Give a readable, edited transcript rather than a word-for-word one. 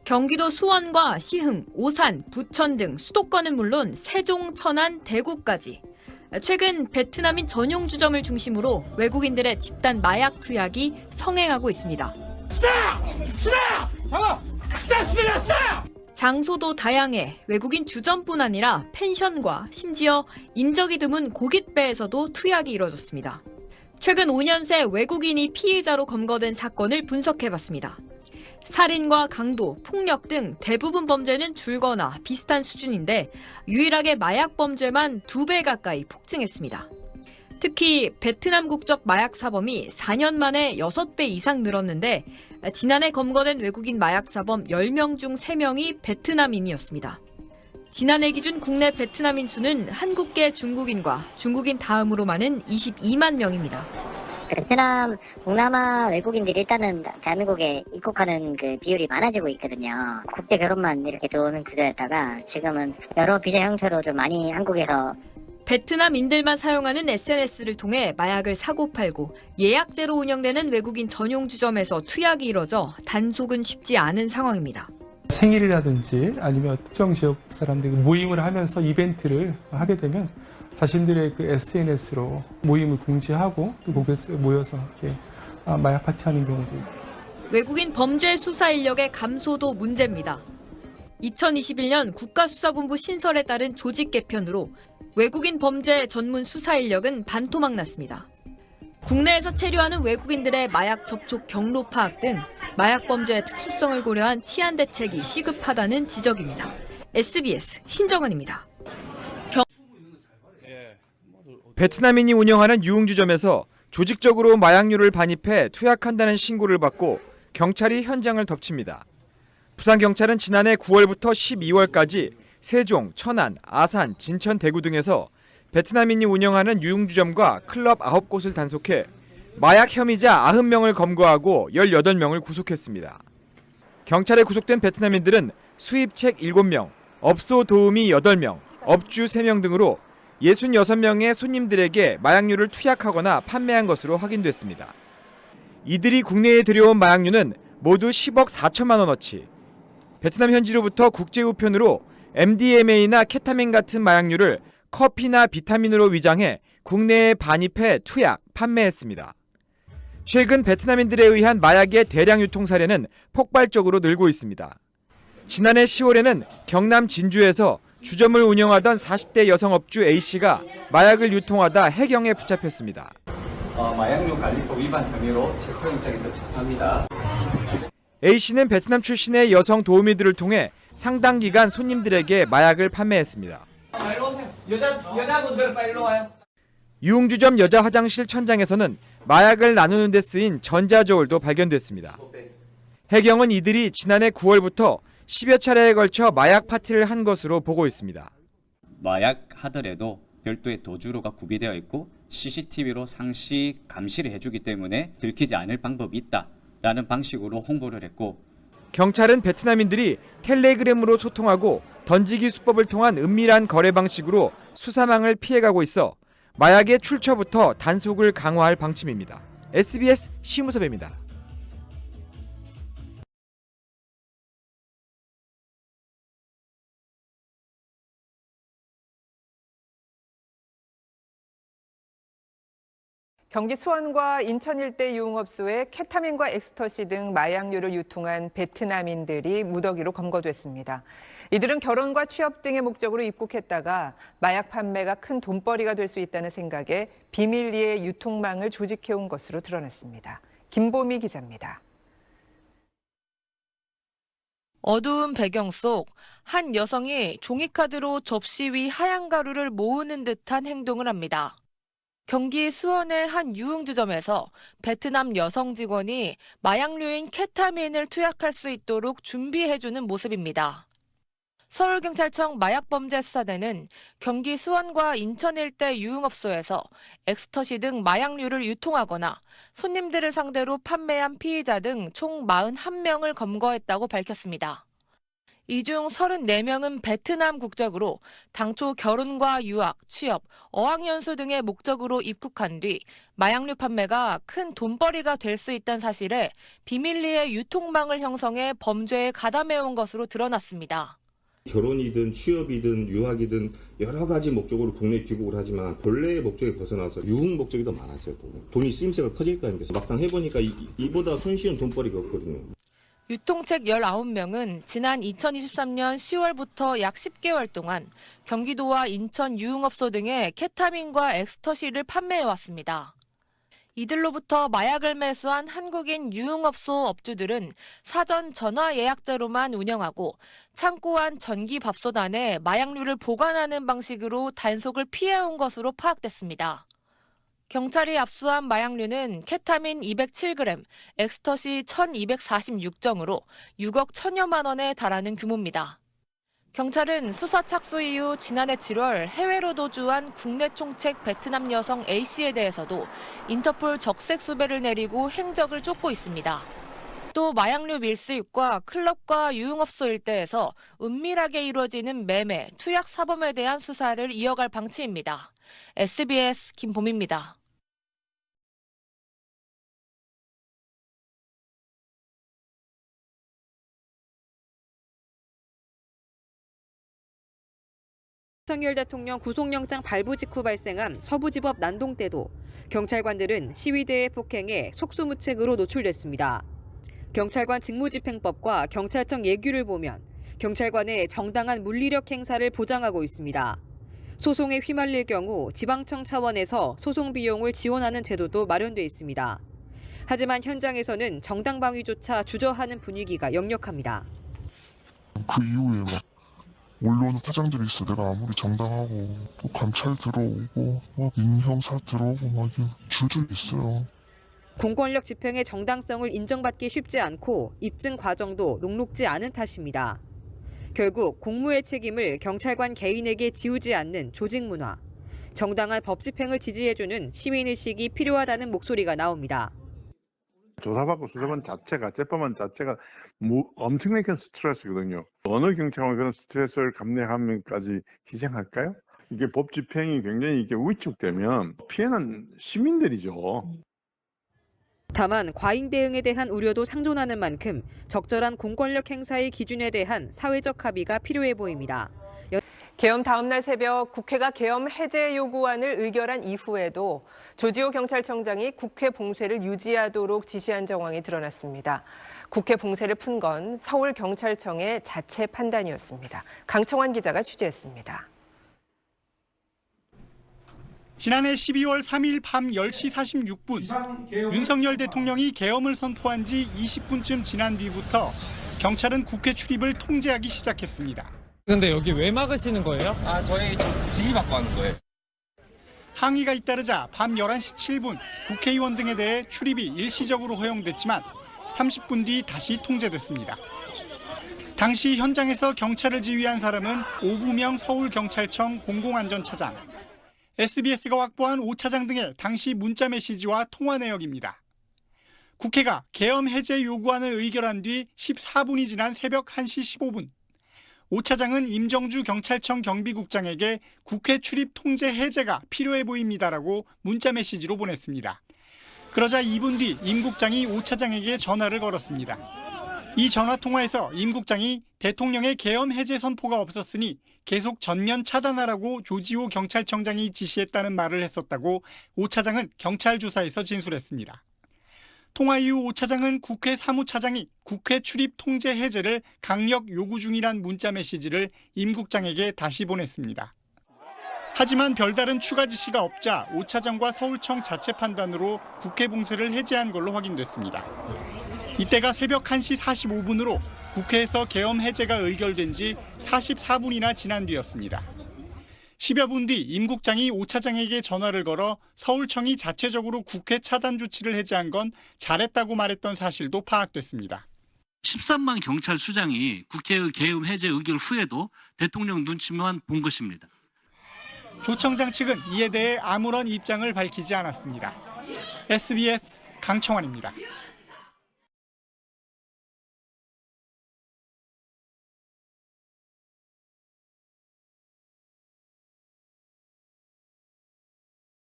경기도 수원과 시흥, 오산, 부천 등 수도권은 물론 세종, 천안, 대구까지 최근 베트남인 전용 주점을 중심으로 외국인들의 집단 마약 투약이 성행하고 있습니다. 장소도 다양해 외국인 주점뿐 아니라 펜션과 심지어 인적이 드문 고깃배에서도 투약이 이뤄졌습니다. 최근 5년 새 외국인이 피해자로 검거된 사건을 분석해봤습니다. 살인과 강도, 폭력 등 대부분 범죄는 줄거나 비슷한 수준인데 유일하게 마약 범죄만 2배 가까이 폭증했습니다. 특히 베트남 국적 마약 사범이 4년 만에 6배 이상 늘었는데 지난해 검거된 외국인 마약 사범 10명 중 3명이 베트남인이었습니다. 지난해 기준 국내 베트남인 수는 한국계 중국인과 중국인 다음으로 많은 22만 명입니다. 베트남, 동남아 외국인들이 일단은 대한민국에 입국하는 그 비율이 많아지고 있거든요. 국제 결혼만 이렇게 들어오는 구조였다가 지금은 여러 비자 형태로 좀 많이 한국에서 베트남인들만 사용하는 SNS를 통해 마약을 사고 팔고 예약제로 운영되는 외국인 전용 주점에서 투약이 이뤄져 단속은 쉽지 않은 상황입니다. 생일이라든지 아니면 특정 지역 사람들이 모임을 하면서 이벤트를 하게 되면 자신들의 그 SNS로 모임을 공지하고 또 거기서 모여서 이렇게 마약 파티하는 경우도 있고. 외국인 범죄 수사 인력의 감소도 문제입니다. 2021년 국가수사본부 신설에 따른 조직 개편으로 외국인 범죄 전문 수사 인력은 반토막 났습니다. 국내에서 체류하는 외국인들의 마약 접촉 경로 파악 등 마약 범죄의 특수성을 고려한 치안 대책이 시급하다는 지적입니다. SBS 신정은입니다. 베트남인이 운영하는 유흥주점에서 조직적으로 마약류를 반입해 투약한다는 신고를 받고 경찰이 현장을 덮칩니다. 부산경찰은 지난해 9월부터 12월까지 세종, 천안, 아산, 진천, 대구 등에서 베트남인이 운영하는 유흥주점과 클럽 9곳을 단속해 마약 혐의자 90명을 검거하고 18명을 구속했습니다. 경찰에 구속된 베트남인들은 수입책 7명, 업소 도우미 8명, 업주 3명 등으로 66명의 손님들에게 마약류를 투약하거나 판매한 것으로 확인됐습니다. 이들이 국내에 들여온 마약류는 모두 10억 4천만 원어치. 베트남 현지로부터 국제 우편으로 MDMA나 케타민 같은 마약류를 커피나 비타민으로 위장해 국내에 반입해 투약, 판매했습니다. 최근 베트남인들에 의한 마약의 대량 유통 사례는 폭발적으로 늘고 있습니다. 지난해 10월에는 경남 진주에서 주점을 운영하던 40대 여성 업주 A씨가 마약을 유통하다 해경에 붙잡혔습니다. 마약류 관리법 위반 혐의로 체포영장에서 체포합니다. A씨는 베트남 출신의 여성 도우미들을 통해 상당 기간 손님들에게 마약을 판매했습니다. 여자분들 빨리 와요. 유흥주점 여자 화장실 천장에서는 마약을 나누는 데 쓰인 전자저울도 발견됐습니다. 해경은 이들이 지난해 9월부터 10여 차례에 걸쳐 마약 파티를 한 것으로 보고 있습니다. 마약 하더라도 별도의 도주로가 구비되어 있고 CCTV로 상시 감시를 해주기 때문에 들키지 않을 방법이 있다라는 방식으로 홍보를 했고, 경찰은 베트남인들이 텔레그램으로 소통하고 던지기 수법을 통한 은밀한 거래 방식으로 수사망을 피해가고 있어 마약의 출처부터 단속을 강화할 방침입니다. SBS 시무섭입니다. 경기 수원과 인천 일대 유흥업소에 케타민과 엑스터시 등 마약류를 유통한 베트남인들이 무더기로 검거됐습니다. 이들은 결혼과 취업 등의 목적으로 입국했다가 마약 판매가 큰 돈벌이가 될 수 있다는 생각에 비밀리에 유통망을 조직해온 것으로 드러났습니다. 김보미 기자입니다. 어두운 배경 속 한 여성이 종이카드로 접시 위 하얀 가루를 모으는 듯한 행동을 합니다. 경기 수원의 한 유흥주점에서 베트남 여성 직원이 마약류인 케타민을 투약할 수 있도록 준비해주는 모습입니다. 서울경찰청 마약범죄수사대는 경기 수원과 인천 일대 유흥업소에서 엑스터시 등 마약류를 유통하거나 손님들을 상대로 판매한 피의자 등 총 41명을 검거했다고 밝혔습니다. 이 중 34명은 베트남 국적으로 당초 결혼과 유학, 취업, 어학연수 등의 목적으로 입국한 뒤 마약류 판매가 큰 돈벌이가 될 수 있다는 사실에 비밀리에 유통망을 형성해 범죄에 가담해온 것으로 드러났습니다. 결혼이든 취업이든 유학이든 여러 가지 목적으로 국내에 귀국을 하지만 본래의 목적에 벗어나서 유흥 목적이 더 많았어요. 돈이 쓰임새가 커질 거 아닙니까? 막상 해보니까 이보다 손쉬운 돈벌이가 없거든요. 유통책 19명은 지난 2023년 10월부터 약 10개월 동안 경기도와 인천 유흥업소 등에 케타민과 엑스터시를 판매해왔습니다. 이들로부터 마약을 매수한 한국인 유흥업소 업주들은 사전 전화 예약제로만 운영하고 창고 안 전기밥솥 안에 마약류를 보관하는 방식으로 단속을 피해온 것으로 파악됐습니다. 경찰이 압수한 마약류는 케타민 207g, 엑스터시 1246정으로 6억 1000여만 원에 달하는 규모입니다. 경찰은 수사 착수 이후 지난해 7월 해외로 도주한 국내 총책 베트남 여성 A씨에 대해서도 인터폴 적색 수배를 내리고 행적을 쫓고 있습니다. 또 마약류 밀수입과 클럽과 유흥업소 일대에서 은밀하게 이루어지는 매매, 투약 사범에 대한 수사를 이어갈 방침입니다. SBS 김봄입니다. 윤석열 대통령 구속영장 발부 직후 발생한 서부지법 난동때도 경찰관들은 시위대의 폭행에 속수무책으로 노출됐습니다. 경찰관 직무집행법과 경찰청 예규를 보면 경찰관의 정당한 물리력 행사를 보장하고 있습니다. 소송에 휘말릴 경우 지방청 차원에서 소송 비용을 지원하는 제도도 마련돼 있습니다. 하지만 현장에서는 정당 방위조차 주저하는 분위기가 역력합니다. 그 이후에 언론 사장들이 있어. 내가 아무리 정당하고 또 감찰 들어오고 민형사 들어오고 막 줄줄 있어요. 공권력 집행의 정당성을 인정받기 쉽지 않고 입증 과정도 녹록지 않은 탓입니다. 결국 공무의 책임을 경찰관 개인에게 지우지 않는 조직 문화, 정당한 법 집행을 지지해주는 시민의식이 필요하다는 목소리가 나옵니다. 조사받고 수사받는 자체가, 재판만 자체가 엄청나게 큰 스트레스거든요. 어느 경찰관이 그런 스트레스를 감내하면까지 희생할까요? 이게 법 집행이 굉장히 이게 위축되면 피해는 시민들이죠. 다만 과잉 대응에 대한 우려도 상존하는 만큼 적절한 공권력 행사의 기준에 대한 사회적 합의가 필요해 보입니다. 계엄 다음 날 새벽 국회가 계엄 해제 요구안을 의결한 이후에도 조지호 경찰청장이 국회 봉쇄를 유지하도록 지시한 정황이 드러났습니다. 국회 봉쇄를 푼 건 서울경찰청의 자체 판단이었습니다. 강청환 기자가 취재했습니다. 지난해 12월 3일 밤 10시 46분 윤석열 대통령이 계엄을 선포한 지 20분쯤 지난 뒤부터 경찰은 국회 출입을 통제하기 시작했습니다. 근데 여기 왜 막으시는 거예요? 저희 지시받고 하는 거예요. 항의가 잇따르자 밤 11시 7분 국회의원 등에 대해 출입이 일시적으로 허용됐지만 30분 뒤 다시 통제됐습니다. 당시 현장에서 경찰을 지휘한 사람은 오구명 서울경찰청 공공안전차장, SBS가 확보한 5차장 등의 당시 문자 메시지와 통화 내역입니다. 국회가 계엄 해제 요구안을 의결한 뒤 14분이 지난 새벽 1시 15분, 5차장은 임정주 경찰청 경비국장에게 국회 출입 통제 해제가 필요해 보입니다라고 문자 메시지로 보냈습니다. 그러자 2분 뒤 임 국장이 5차장에게 전화를 걸었습니다. 이 전화 통화에서 임 국장이 대통령의 계엄 해제 선포가 없었으니 계속 전면 차단하라고 조지호 경찰청장이 지시했다는 말을 했었다고 5차장은 경찰 조사에서 진술했습니다. 통화 이후 5차장은 국회 사무차장이 국회 출입 통제 해제를 강력 요구 중이란 문자 메시지를 임 국장에게 다시 보냈습니다. 하지만 별다른 추가 지시가 없자 5차장과 서울청 자체 판단으로 국회 봉쇄를 해제한 걸로 확인됐습니다. 이때가 새벽 1시 45분으로 국회에서 계엄 해제가 의결된 지 44분이나 지난 뒤였습니다. 10여 분 뒤 임 국장이 5차장에게 전화를 걸어 서울청이 자체적으로 국회 차단 조치를 해제한 건 잘했다고 말했던 사실도 파악됐습니다. 13만 경찰 수장이 국회의 계엄 해제 의결 후에도 대통령 눈치만 본 것입니다. 조 청장 측은 이에 대해 아무런 입장을 밝히지 않았습니다. SBS 강청환입니다.